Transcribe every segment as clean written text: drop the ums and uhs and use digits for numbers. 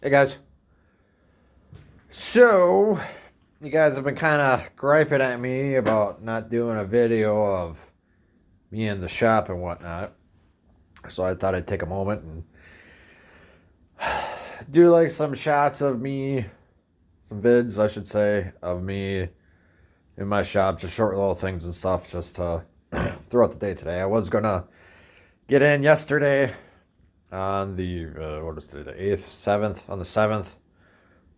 Hey guys. So, you guys have been kind of griping at me about not doing a video of me in the shop and whatnot. So I thought I'd take a moment and do like some shots of me, some vids, I should say, of me in my shop, just short little things and stuff, just throughout the day today. I was gonna get in yesterday on the what is it, the 8th, 7th, on the 7th,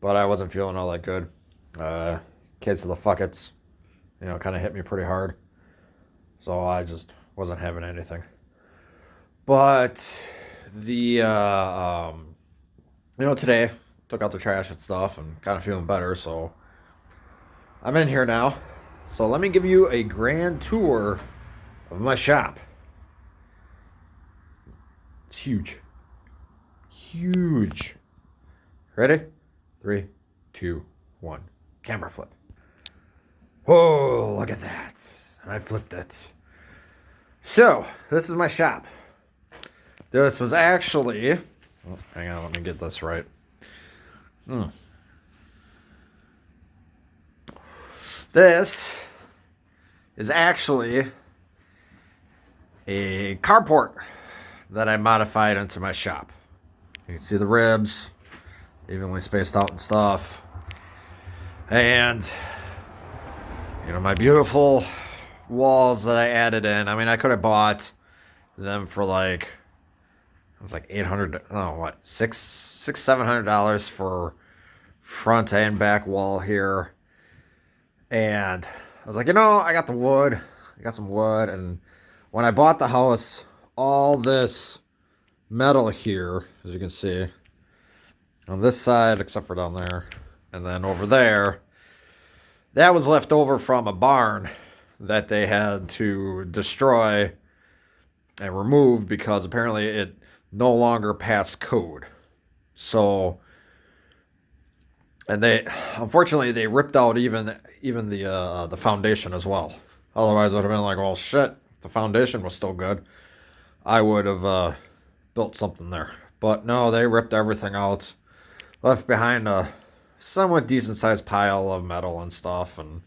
but I wasn't feeling all that good. Uh, Kids of the fuckets, kind of hit me pretty hard. So I just wasn't having anything. But today took out the trash and stuff and kind of feeling better. So I'm in here now. So let me give you a grand tour of my shop. It's huge. Huge. Ready? 3, 2, 1. Camera flip. Whoa, look at that. I flipped it. So, this is my shop. This was actually... Oh, hang on, let me get this right. This is actually a carport that I modified into my shop. You can see the ribs, evenly spaced out and stuff. And, my beautiful walls that I added in. I mean, I could have bought them for like, it was like $700 for front and back wall here. And I was like, I got the wood. I got some wood. And when I bought the house, all this metal here, as you can see, on this side, except for down there, and then over there, that was left over from a barn that they had to destroy and remove because apparently it no longer passed code. So, and unfortunately they ripped out even the foundation as well. Otherwise, it would have been like, well, shit, the foundation was still good. I would have built something there. But no, they ripped everything out, left behind a somewhat decent sized pile of metal and stuff, and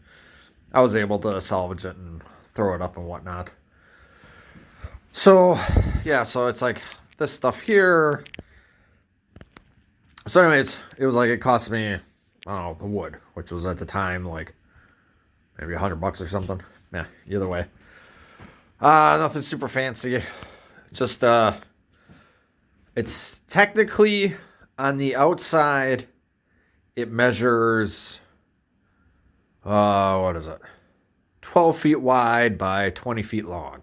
I was able to salvage it and throw it up and whatnot. So, yeah, so it's like this stuff here. So anyways, it was like it cost me, I don't know, the wood, which was at the time like maybe $100 or something. Yeah, either way. Nothing super fancy. Just it's technically on the outside it measures what is it? 12 feet wide by 20 feet long.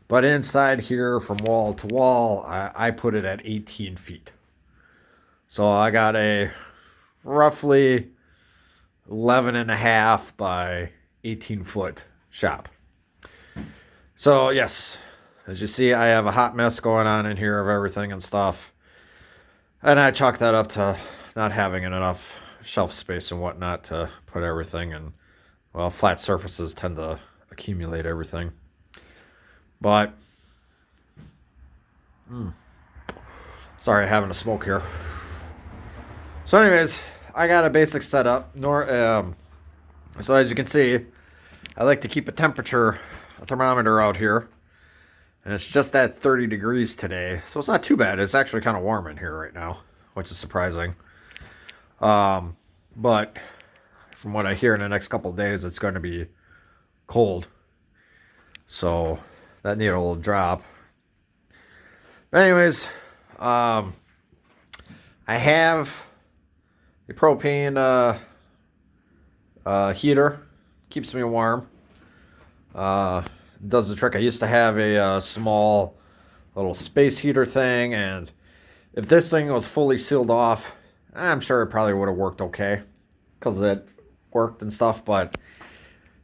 But inside here from wall to wall, I put it at 18 feet. So I got a roughly 11 and a half by 18 foot shop. So yes, as you see, I have a hot mess going on in here of everything and stuff. And I chalk that up to not having enough shelf space and whatnot to put everything in. Well, flat surfaces tend to accumulate everything. But, sorry, having a smoke here. So anyways, I got a basic setup. So as you can see, I like to keep a thermometer out here. And it's just at 30 degrees today. So it's not too bad. It's actually kind of warm in here right now, which is surprising. But from what I hear in the next couple of days, it's going to be cold. So that needed a little drop. But anyways, I have a propane heater. Keeps me warm. Does the trick. I used to have a small little space heater thing, and if this thing was fully sealed off, I'm sure it probably would have worked okay because it worked and stuff. But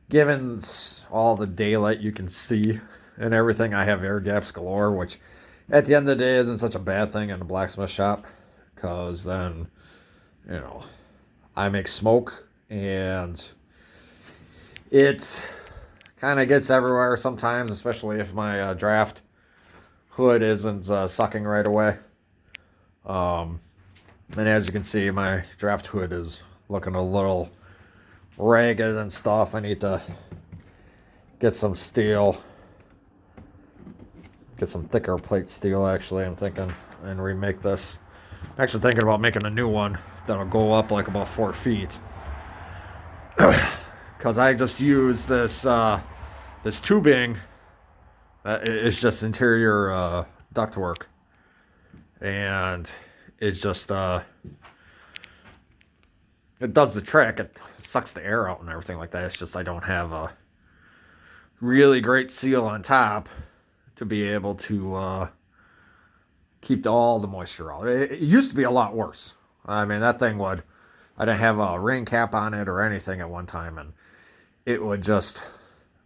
given all the daylight you can see and everything, I have air gaps galore, which at the end of the day isn't such a bad thing in a blacksmith shop because then, I make smoke and it kind of gets everywhere sometimes, especially if my draft hood isn't sucking right away. And as you can see, my draft hood is looking a little ragged and stuff. I need to get some steel, get some thicker plate steel actually, I'm thinking, and remake this. I'm actually thinking about making a new one that'll go up like about 4 feet. Because I just use this tubing that is just interior ductwork. And it's just it does the trick. It sucks the air out and everything like that. It's just I don't have a really great seal on top to be able to keep all the moisture out. It used to be a lot worse. I mean, that thing would, I didn't have a rain cap on it or anything at one time, and it would just,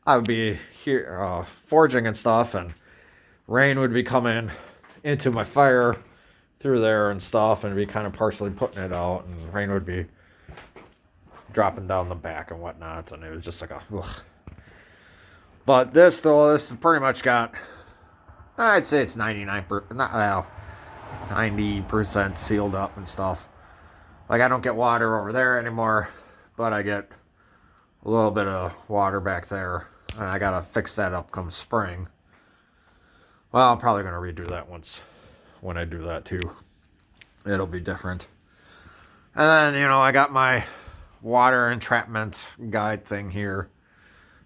I would be here foraging and stuff, and rain would be coming into my fire through there and stuff, and be kind of partially putting it out, and rain would be dropping down the back and whatnot, and it was just like a ugh. But this though, this pretty much got, I'd say it's 90% sealed up and stuff. Like I don't get water over there anymore, but I get a little bit of water back there, and I gotta fix that up come spring. Well, I'm probably gonna redo that when I do that too. It'll be different. And then, I got my water entrapment guide thing here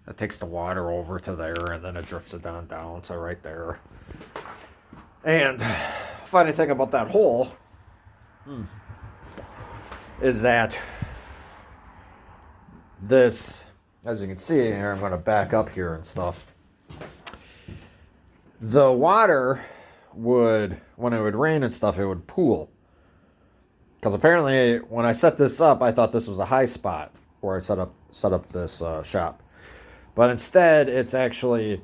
that takes the water over to there, and then it drips it down to right there. And funny thing about that hole is that this, as you can see here, I'm going to back up here and stuff. The water would, when it would rain and stuff, it would pool. Because apparently, when I set this up, I thought this was a high spot where I set up this shop. But instead, it's actually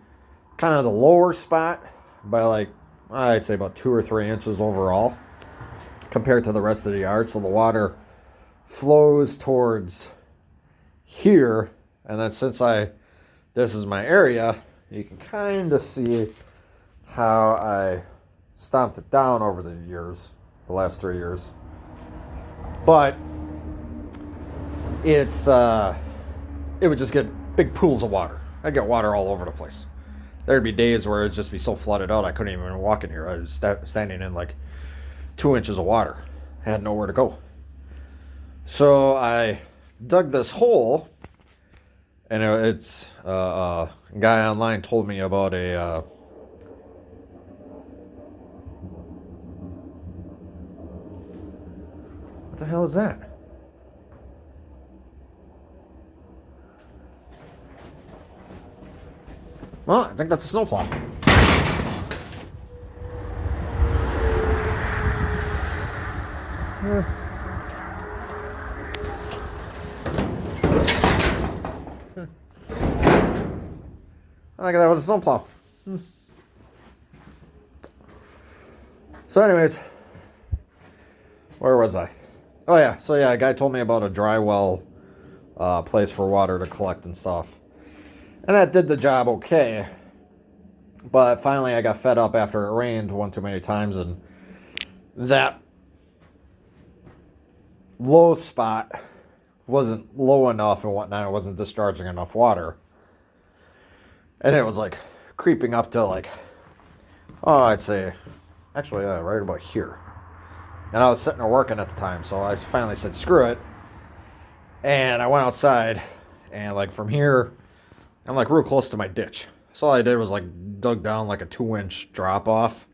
kind of the lower spot by like, I'd say about 2 or 3 inches overall compared to the rest of the yard. So the water flows towards here. And then since this is my area, you can kind of see how I stomped it down over the years, the last 3 years. But it would just get big pools of water. I'd get water all over the place. There'd be days where it'd just be so flooded out I couldn't even walk in here. I was standing in like 2 inches of water. I had nowhere to go. So I dug this hole, and it's a guy online told me about a what the hell is that? Well, I think that's a snowplow. I think that was a snowplow. So anyways, where was I? Oh yeah, so yeah, a guy told me about a dry well place for water to collect and stuff. And that did the job okay. But finally I got fed up after it rained one too many times, and that low spot wasn't low enough and whatnot. It wasn't discharging enough water. And it was like creeping up to like, I'd say, actually, right about here. And I was sitting there working at the time, so I finally said, screw it. And I went outside, and like from here, I'm like real close to my ditch. So all I did was like dug down like a 2-inch drop off.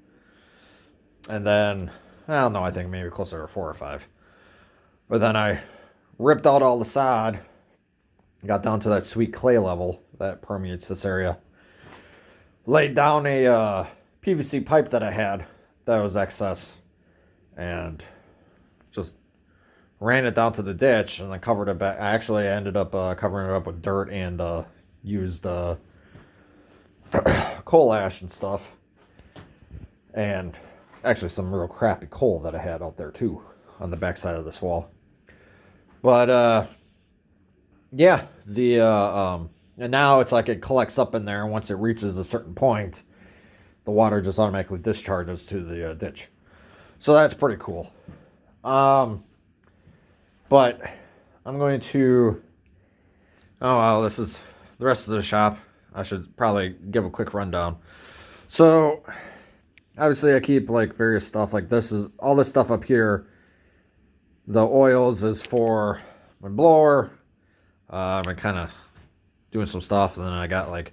And then, I don't know, I think maybe closer to 4 or 5. But then I ripped out all the sod, got down to that sweet clay level that permeates this area. Laid down a PVC pipe that I had that was excess, and just ran it down to the ditch, and then covered it back. I actually ended up covering it up with dirt and used coal ash and stuff, and actually some real crappy coal that I had out there too on the back side of this wall. But yeah, and now it's like it collects up in there, and once it reaches a certain point, the water just automatically discharges to the ditch. So that's pretty cool. But I'm going to... Oh, well, this is the rest of the shop. I should probably give a quick rundown. So, obviously I keep like various stuff. Like this is, all this stuff up here, the oils is for my blower. I'm kind of doing some stuff. And then I got like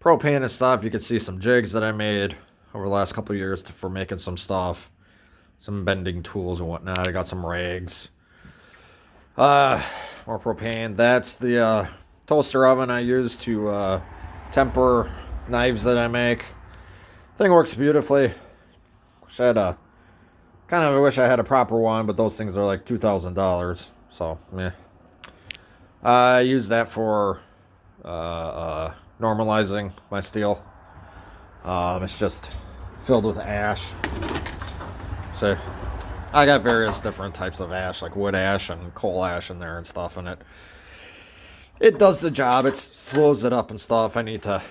propane and stuff. You can see some jigs that I made over the last couple of years for making some stuff. Some bending tools and whatnot. I got some rags. More propane. That's the toaster oven I use to temper knives that I make. Thing works beautifully. Wish I had a I wish I had a proper one, but those things are like $2,000. So yeah, I use that for normalizing my steel. It's just filled with ash. So I got various different types of ash, like wood ash and coal ash in there and stuff, and it does the job. It slows it up and stuff. I need to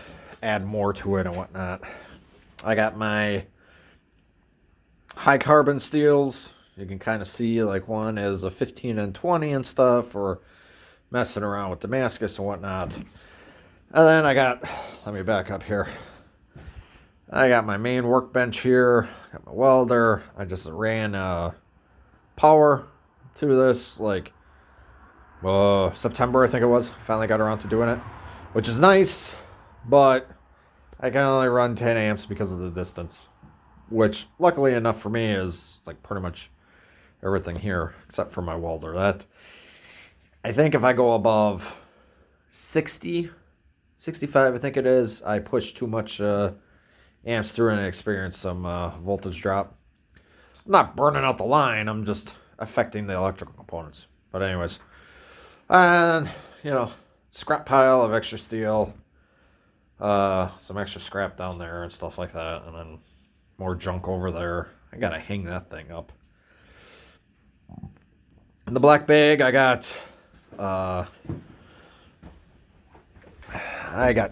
add more to it and whatnot. I got my high carbon steels. You can kind of see like one is a 15 and 20 and stuff, or messing around with Damascus and whatnot. And then I got, let me back up here. I got my main workbench here. Got my welder. I just ran power to this like September, I think it was. Finally got around to doing it, which is nice, but I can only run 10 amps because of the distance, which luckily enough for me is like pretty much everything here except for my welder. That, I think if I go above 60, 65, I think it is, I push too much amps through and I experience some voltage drop. I'm not burning out the line, I'm just affecting the electrical components. But anyways, and scrap pile of extra steel, some extra scrap down there and stuff like that, and then more junk over there. I gotta hang that thing up. In the black bag, I got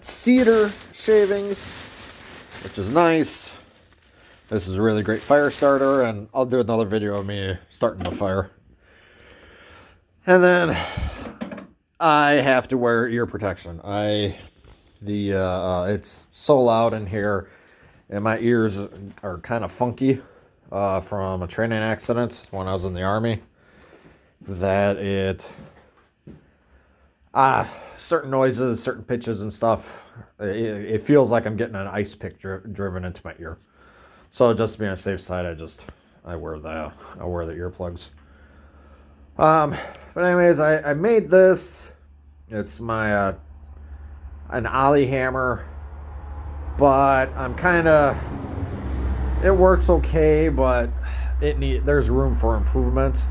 cedar shavings, which is nice. This is a really great fire starter, and I'll do another video of me starting the fire. And then I have to wear ear protection. It's so loud in here, and my ears are kind of funky from a training accident when I was in the Army. That certain noises, certain pitches and stuff, it feels like I'm getting an ice pick driven into my ear. So just to be on the safe side, I wear the earplugs. But anyways, I made this. It's my an ollie hammer, but it works okay, but there's room for improvement.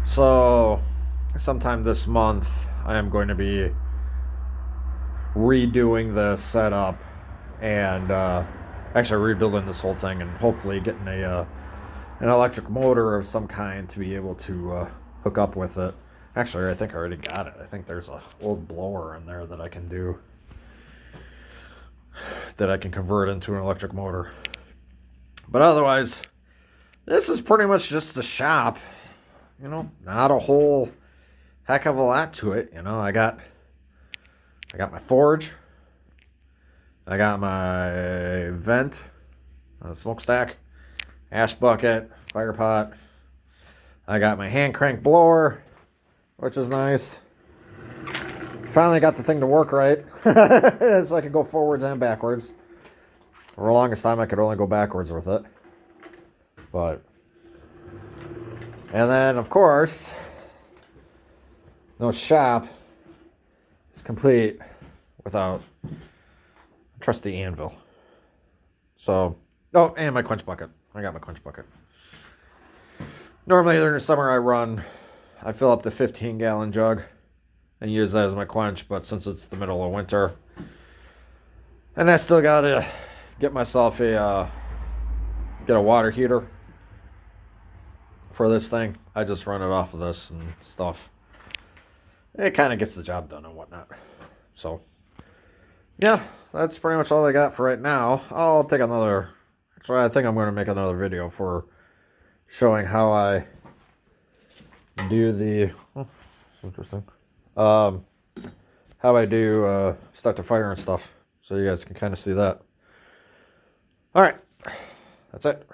So sometime this month I am going to be redoing the setup and actually rebuilding this whole thing, and hopefully getting an electric motor of some kind to be able to hook up with it. Actually, I think I already got it. I think there's an old blower in there that I can convert into an electric motor. But otherwise, this is pretty much just the shop. Not a whole heck of a lot to it. I got my forge. I got my vent, smokestack, ash bucket, fire pot. I got my hand crank blower, which is nice. Finally got the thing to work right. So I could go forwards and backwards. For the longest time I could only go backwards with it. And then of course, no shop is complete without a trusty anvil. So, and my quench bucket. I got my quench bucket. Normally during the summer I fill up the 15-gallon jug and use that as my quench, but since it's the middle of winter, and I still gotta get myself get a water heater for this thing, I just run it off of this and stuff. It kind of gets the job done and whatnot. So, yeah, that's pretty much all I got for right now. Actually, I think I'm going to make another video for showing how I do the, oh, that's interesting, how I do start the fire and stuff, so you guys can kind of see that. All right, that's it.